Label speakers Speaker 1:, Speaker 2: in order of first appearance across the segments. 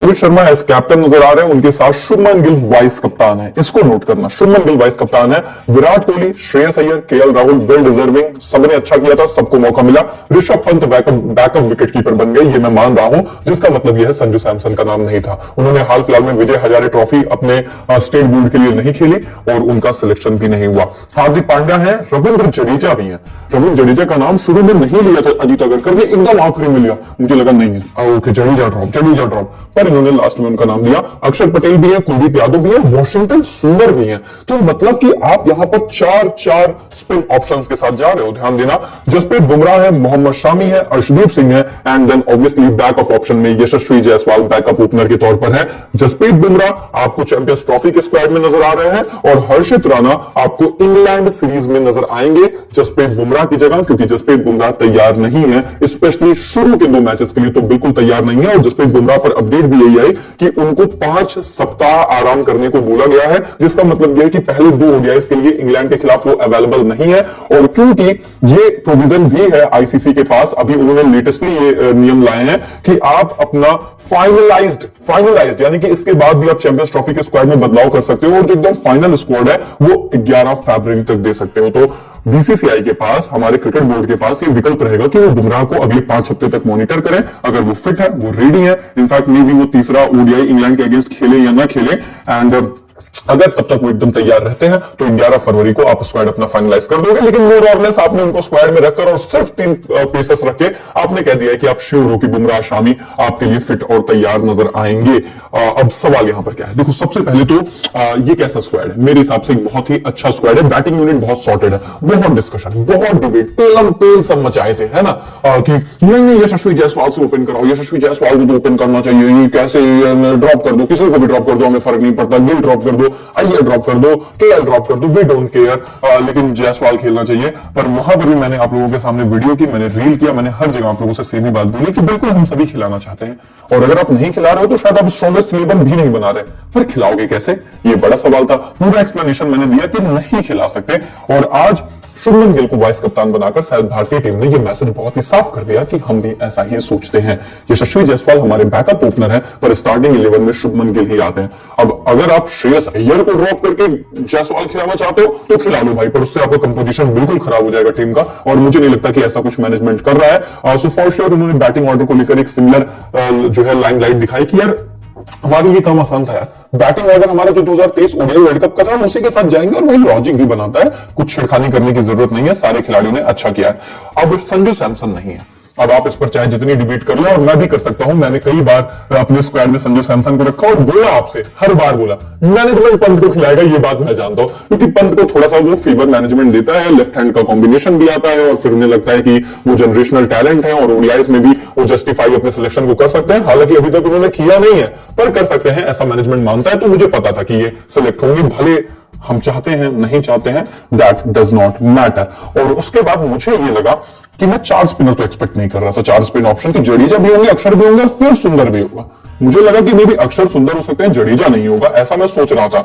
Speaker 1: Rohit Sharma as captain नजर आ रहे हैं, उनके साथ शुभमन गिल वाइस कप्तान है। इसको नोट करना, शुभमन गिल वाइस कप्तान है। Virat Kohli, Shreyas Iyer, KL Rahul well deserving, सबने अच्छा किया था, सबको मौका मिला। Rishabh Pant backup wicket keeper बन गए, ये मैं मान रहा हूं, जिसका मतलब यह है संजू सैमसन का नाम नहीं था। उन्होंने हाल फिलहाल में विजय हजारे ट्रॉफी अपने स्टेट बोर्ड के लिए नहीं खेली और उनका सिलेक्शन भी नहीं हुआ। हार्दिक पांड्या है, रविंद्र जडेजा भी है। रविंद्र जडेजा का नाम शुरू में नहीं लिया था अजीत अगरकर ने, एकदम आखिरी में लिया, मुझे लगा नहीं है ओके जडेजा ड्रॉप, पर इन्होंने लास्ट में उनका नाम लिया। अक्षर पटेल भी है, कुलदीप यादव भी है, वॉशिंगटन सुंदर भी है। तो मतलब कि आप यहां पर चार स्पिन ऑप्शंस के साथ जा रहे हो, ध्यान देना। जसप्रीत बुमराह है, मोहम्मद शामी है, अर्शदीप सिंह है, and then obviously backup option में यशस्वी जायसवाल बैकअप ओपनर के तौर पर है। जसप्रीत बुमराह आपको चैंपियंस ट्रॉफी के स्क्वाड में नजर आ रहे हैं और हर्षित राणा आपको इंग्लैंड सीरीज में नजर आएंगे जसप्रीत बुमराह की जगह, क्योंकि जसप्रीत बुमराह तैयार नहीं है, स्पेशली शुरू के 2 मैचेस के लिए तो बिल्कुल तैयार नहीं है। और जसप्रीत बुमराह पर अपडेट भी यही आई कि उनको 5 सप्ताह आराम करने को बोला गया है, जिसका मतलब यह है कि पहले 2 ओडीआईस के लिए इंग्लैंड के खिलाफ वो अवेलेबल नहीं है। और क्योंकि ये प्रोविजन भी है आईसीसी के पास, अभी उन्होंने लेटेस्टली ये नियम लाए हैं कि आप अपना फाइनलाइज्ड यानी कि इसके बाद भी आप चैंपियंस ट्रॉफी के स्क्वाड में बदलाव कर सकते हो और जो एकदम फाइनल स्क्वाड है वो 11 फरवरी तक दे सकते हो। तो बीसीसीआई के पास, हमारे क्रिकेट बोर्ड के पास ये विकल्प रहेगा कि वो बुमराह को अगले 5 हफ्ते तक मॉनिटर करें। अगर वो फिट है, वो रेडी है, इनफैक्ट मे भी वो तीसरा ओडीआई इंग्लैंड के अगेंस्ट खेले या ना खेले, एंड अगर तब तक वो एकदम तैयार रहते हैं तो 11 फरवरी को आप स्क्वाड अपना फाइनलाइज कर दोगे। लेकिन मोर और लेस आपने उनको स्क्वाड में रखकर और सिर्फ 3 पेसर्स रख के आपने कह दिया है कि आप श्योर हो कि बुमराह शामी आपके लिए फिट और तैयार नजर आएंगे। अब सवाल यहां पर क्या है, देखो सबसे पहले तो ये कैसा स्क्वाड है? मेरे हिसाब से एक बहुत ही अच्छा स्क्वाड है। बैटिंग यूनिट बहुत सॉर्टेड है, बहुत डिस्कशन, बहुत डिबेट, पेल सब मचाए थे, है ना, कि नहीं यशस्वी जायसवाल से ओपन कराओ, यशस्वी जायसवाल को तो ओपन करना चाहिए, ये कैसे ड्रॉप कर दो, किसी को भी ड्रॉप कर दो, हमें फर्क नहीं पड़ता, गिल ड्रॉप कर दो, अय्यर ड्रॉप कर दो, केएल ड्रॉप कर दो, वी डोंट केयर, लेकिन जायसवाल खेलना चाहिए। पर वहां पर भी मैंने आप लोगों के सामने वीडियो की, मैंने रील किया, मैंने हर जगह आप लोगों से सेम ही बात बोली कि बिल्कुल हम सभी खिलाना चाहते हैं, और अगर आप नहीं खिला रहे हो तो शायद आप स्ट्रॉन्गेस्ट 11 भी नहीं बना रहे, पर खिलाओगे कैसे, ये बड़ा सवाल था। पूरा एक्सप्लेनेशन मैंने दिया कि नहीं खिला सकते, और आज शुभमन गिल को वाइस कप्तान बनाकर शायद भारतीय टीम ने यह मैसेज बहुत ही साफ कर दिया कि हम भी ऐसा ही सोचते हैं। यशस्वी जायसवाल हमारे बैकअप ओपनर है, पर स्टार्टिंग 11 में शुभमन गिल ही आते हैं। अब अगर आप श्रेयस अय्यर को ड्रॉप करके जायसवाल खिलाना चाहते हो तो खिला लो भाई, पर उससे आपका कंपोजिशन बिल्कुल खराब हो जाएगा टीम का, और मुझे नहीं लगता कि ऐसा कुछ मैनेजमेंट कर रहा है। सो फॉर श्योर उन्होंने बैटिंग ऑर्डर को लेकर एक सिमिलर जो है लाइमलाइट दिखाई कि यार हमारी ये काम आसान था यार, बैटिंग ऑर्डर हमारा जो 2023 ओडीआई वर्ल्ड कप का था हम उसी के साथ जाएंगे, और वही लॉजिक भी बनाता है, कुछ छेड़खानी करने की जरूरत नहीं है, सारे खिलाड़ियों ने अच्छा किया है। अब संजू सैमसन नहीं है, अब आप इस पर चाहे जितनी डिबेट कर लो, और मैं भी कर सकता हूं, मैंने कई बार अपने स्क्वाड में संजू सैमसन को रखा और बोला आपसे, हर बार बोला मैनेजमेंट पंत को खिलाएगा, ये बात मैं जानता हूं, क्योंकि पंत को थोड़ा सा वो फीवर मैनेजमेंट देता है, लेफ्ट हैंड का कॉम्बिनेशन भी आता है, और फिर उन्हें लगता है कि वो जनरेशनल टैलेंट है और ओडीआईस में भी वो जस्टिफाई अपने सिलेक्शन को कर सकते हैं। हालांकि अभी तक उन्होंने किया नहीं है, पर कर सकते हैं, ऐसा मैनेजमेंट मानता है। तो मुझे पता था कि ये सिलेक्ट होंगे, भले हम चाहते हैं नहीं चाहते हैं, दैट डज नॉट मैटर। और उसके बाद मुझे ये लगा कि मैं 4 स्पिनर तो एक्सपेक्ट नहीं कर रहा था, 4 स्पिन ऑप्शन की, जडेजा भी होंगे, अक्षर भी होंगे, फिर सुंदर भी होगा। मुझे लगा कि मे भी अक्षर सुंदर हो सकते हैं, जडेजा नहीं होगा, ऐसा मैं सोच रहा था।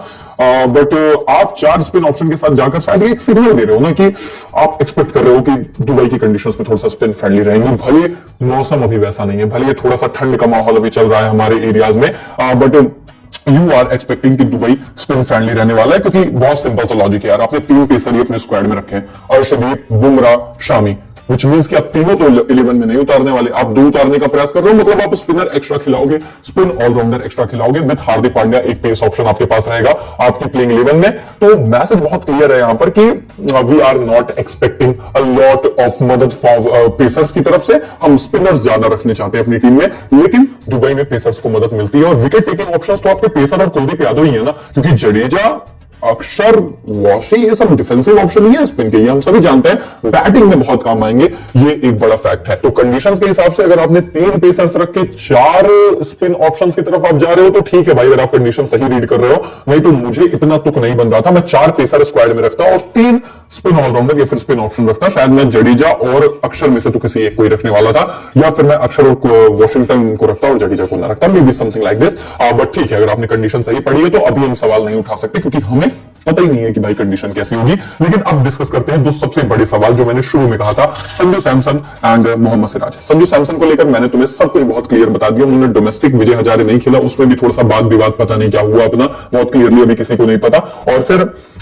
Speaker 1: बट आप 4 स्पिन ऑप्शन के साथ जाकर शायद एक सिग्नल दे रहे हो ना कि आप एक्सपेक्ट कर रहे हो कि दुबई की कंडीशंस में थोड़ा सा स्पिन फ्रेंडली रहेंगे, भले मौसम अभी वैसा नहीं है, भले थोड़ा सा ठंड का माहौल अभी चल रहा है हमारे एरियाज में, बट यू आर एक्सपेक्टिंग कि दुबई स्पिन फ्रेंडली रहने वाला है, क्योंकि बहुत सिंपल सा लॉजिक है यार, आपने 3 पेसर ही अपने स्क्वाड में रखे हैं, अर्शदीप, बुमराह, शामी, which means कि आप तीनों तो 11 में नहीं उतारने वाले, आप 2 उतारने का प्रयास कर रहे हो, मतलब आप स्पिनर एक्स्ट्रा खिलाओगे, स्पिन ऑलराउंडर एक्स्ट्रा खिलाओगे, विद हार्दिक पांड्या एक पेस ऑप्शन आपके पास रहेगा आपकी प्लेइंग 11 में। तो मैसेज बहुत क्लियर है यहां पर कि we are not expecting a lot of मदद पेसर्स की तरफ से, हम स्पिनर्स ज्यादा रखने चाहते हैं अपनी टीम में, लेकिन दुबई में पेसर्स को मदद मिलती है, और विकेट टेकिंग ऑप्शंस तो आपके पेसर और कुलदीप यादव ही है ना, क्योंकि जडेजा, अक्षर, वॉशी, ये सब डिफेंसिव ऑप्शन नहीं है स्पिन के, ये हम सभी जानते हैं, बैटिंग में बहुत काम आएंगे, ये एक बड़ा फैक्ट है। तो कंडीशंस के हिसाब से अगर आपने 3 पेसर्स रख के 4 स्पिन ऑप्शंस की तरफ आप जा रहे हो तो ठीक है भाई, अगर आप कंडीशन सही रीड कर रहे हो, नहीं तो मुझे इतना तुक नहीं बन रहा था। मैं 4 पेसर स्क्वाड में रखता और 3 स्पिन ऑलराउंडर या फिर स्पिन ऑप्शन रखता, शायद मैं जडेजा और अक्षर में से तो किसी एक को ही रखने वाला था, या फिर मैं अक्षर और वॉशिंगटन को रखता और जडेजा को ना रखता, may be something like this. But ठीक है, अगर आपने कंडीशन सही पढ़ी है तो अभी हम सवाल नहीं उठा सकते, क्योंकि हमें पता ही नहीं है कि भाई कंडीशन कैसी होगी। लेकिन अब डिस्कस करते हैं दो सबसे बड़े सवाल जो मैंने शुरू में कहा था, संजू सैमसन एंड मोहम्मद सिराज। संजू सैमसन को लेकर मैंने तुम्हें सब कुछ बहुत क्लियर बता दिया। उन्होंने डोमेस्टिक विजय हजारे नहीं खेला, उसमें भी थोड़ा सा वाद विवाद पता नहीं क्या हुआ अपना, बहुत क्लियरली अभी किसी को नहीं पता। और फिर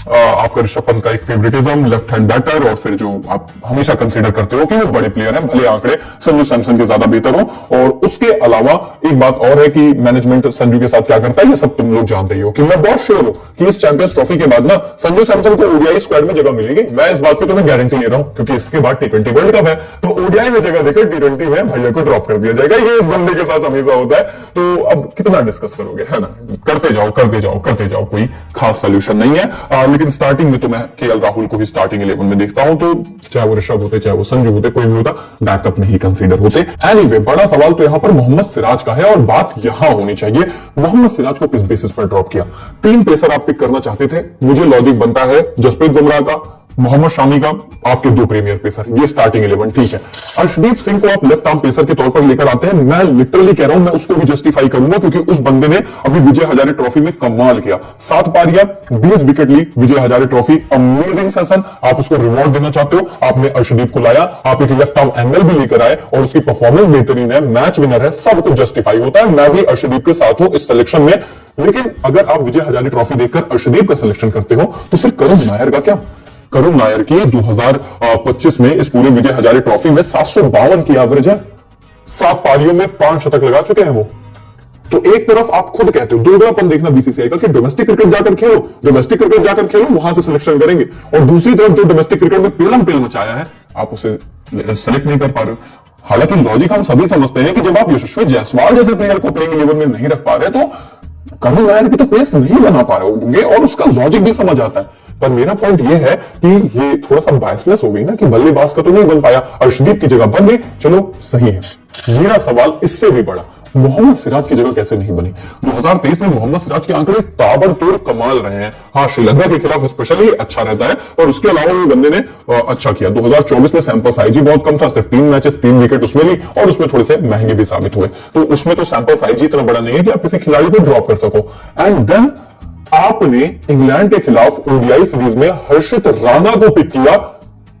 Speaker 1: आपका ऋषभ पंत का एक फेवरेटिज्म, लेफ्ट हैंड बैटर, और फिर जो आप हमेशा कंसीडर करते हो कि वो बड़े प्लेयर हैं, भले आंकड़े संजू सैमसन के ज्यादा बेहतर हो। और उसके अलावा एक बात और है कि मैनेजमेंट संजू के साथ क्या करता है, ये सब तुम लोग जानते ही हो। कि मैं बहुत श्योर हूं कि इस चैंपियंस ट्रॉफी के बाद ना संजू सैमसन को ओडीआई स्क्वाड में जगह मिलेगी। मैं इस बात की तुम्हें गारंटी ले रहा हूं, क्योंकि इसके बाद टी20 वर्ल्ड कप है, तो ओडीआई में जगह देकर टी20 में भैया को ड्रॉप कर दिया जाएगा। ये इस बंदे के साथ हमेशा होता है। तो अब कितना डिस्कस करोगे, है ना? करते जाओ करते जाओ करते जाओ, कोई खास सोल्यूशन नहीं है। लेकिन स्टार्टिंग में तो मैं केएल राहुल को ही स्टार्टिंग 11 में देखता हूं, तो चाहे वो ऋषभ होते, चाहे वो संजू होते, कोई भी होता, बैकअप नहीं कंसीडर होते। एनीवे, बड़ा सवाल तो यहां पर मोहम्मद सिराज का है, और बात यहां होनी चाहिए मोहम्मद सिराज को किस बेसिस पर ड्रॉप किया। 3 पेसर आप पिक करना चाहते थे, मुझे लॉजिक बनता है जसप्रीत बुमराह का, मोहम्मद शामी का, आपके 2 प्रीमियर पेसर, ये स्टार्टिंग 11 ठीक है। अर्शदीप सिंह को आप लेफ्ट आर्म पेसर के तौर पर लेकर आते हैं, मैं लिटरली कह रहा हूं, मैं उसको भी जस्टिफाई करूंगा, क्योंकि उस बंदे ने अभी विजय हजारे ट्रॉफी में कमाल किया। 7 पारियां, 20 विकेट ली, Vijay Hazare trophy, amazing session. आप उसको रिवॉर्ड देना चाहते हो, आपने अर्शदीप को लाया, आप एक लेफ्ट आर्म एंगल भी लेकर आए, और उसकी परफॉर्मेंस बेहतरीन है, मैच विनर है, सब कुछ जस्टिफाई होता है। मैं भी अर्शदीप के साथ हूं इस सिलेक्शन में। लेकिन अगर आप विजय हजारे ट्रॉफी देखकर अर्शदीप का सिलेक्शन करते हो, तो फिर करुण नायर का क्या? करुण नायर की 2025 में इस पूरे विजय हजारे ट्रॉफी में 752 की एवरेज है, 7 पारियों में 5 शतक लगा चुके हैं वो। तो एक तरफ आप खुद कहते हो, दोगलापन देखना बीसीसीआई का, कि डोमेस्टिक क्रिकेट जाकर खेलो, डोमेस्टिक क्रिकेट जाकर खेलो, वहां से सिलेक्शन करेंगे, और दूसरी तरफ जो डोमेस्टिक क्रिकेट में पेलम पेल मचाया है, आप उसे सेलेक्ट नहीं कर पा रहे हो। हालांकि लॉजिक हम सभी समझते हैं कि जब आप यशस्वी जायसवाल जैसे प्लेयर को प्लेइंग 11 में नहीं रख पा रहे, तो करुण नायर की तो पेस नहीं बना पा रहे होंगे, और उसका लॉजिक भी समझ आता है। पर मेरा पॉइंट ये है कि ये थोड़ा सा बायसनेस हो गई ना, कि बल्लेबाज का तो नहीं बन पाया, अर्शदीप की जगह बन गई, चलो सही है। मेरा सवाल इससे भी बड़ा, मोहम्मद सिराज की जगह कैसे नहीं बनी? 2023 में मोहम्मद सिराज के आंकड़े ताबड़तोड़ कमाल रहे हैं। हाँ, श्रीलंका के खिलाफ स्पेशली अच्छा रहता है, और उसके अलावा वो बंदे ने अच्छा किया। 2024 में सैंपल साइज ही बहुत कम था, सिर्फ 3 मैचेस 3 विकेट उसमें ली, और उसमें थोड़े से महंगे भी साबित हुए। तो उसमें तो सैंपल साइज ही इतना बड़ा नहीं है कि आप किसी खिलाड़ी को ड्रॉप कर सको। एंड देन आपने इंग्लैंड के खिलाफ ओडीआई सीरीज में हर्षित राणा को पिक किया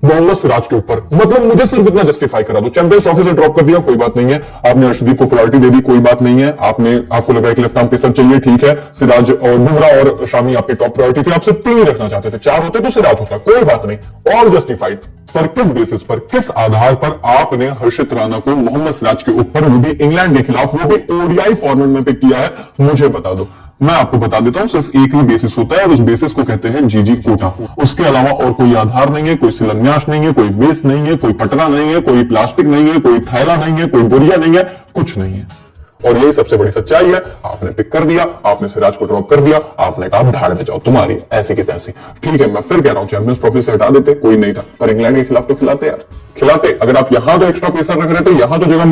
Speaker 1: मोहम्मद सिराज के ऊपर। मतलब मुझे सिर्फ इतना जस्टिफाई करा दो, चैंपियंस ट्रॉफी से ड्रॉप कर दिया, कोई बात नहीं है। आपने अर्शदीप को प्रायोरिटी दे दी, कोई बात नहीं है। आपको लगा एक लेफ्ट आर्म पेसर चाहिए, ठीक है। सिराज और बुमराह और शामी आपकी टॉप प्रायोरिटी थी, आप सिर्फ 3 ही रखना चाहते थे, 4 होते तो सिराज होता, कोई बात नहीं, ऑल जस्टिफाइड। पर किस बेसिस पर, किस आधार पर आपने हर्षित राणा को मोहम्मद सिराज के ऊपर, वो भी इंग्लैंड के खिलाफ, वो भी ओडीआई फॉर्मेट में पिक किया है, मुझे बता दो। मैं आपको बता देता हूं, सिर्फ एक ही बेसिस होता है, और उस बेसिस को कहते हैं जीजी कोटा। उसके अलावा और कोई आधार नहीं है, कोई शिलान्यास नहीं है, कोई बेस नहीं है, कोई पटना नहीं है, कोई प्लास्टिक नहीं है, कोई थैला नहीं है, कोई बोरिया नहीं है, कुछ नहीं है। और यही सबसे बड़ी सच्चाई है। आपने पिक कर दिया, आपने सिराज को ड्रॉप कर दिया, आपने कहा धाड़ में जाओ, तुम्हारी ऐसी की तैसी। ठीक है, मैं फिर कह रहा हूं, चैंपियंस ट्रॉफी से हटा देते, कोई नहीं था, पर इंग्लैंड के खिलाफ तो खिलाते यार, खिलाते। अगर आप यहां तो एक्स्ट्रा पेसर रख रहे थे, यहां तो जगह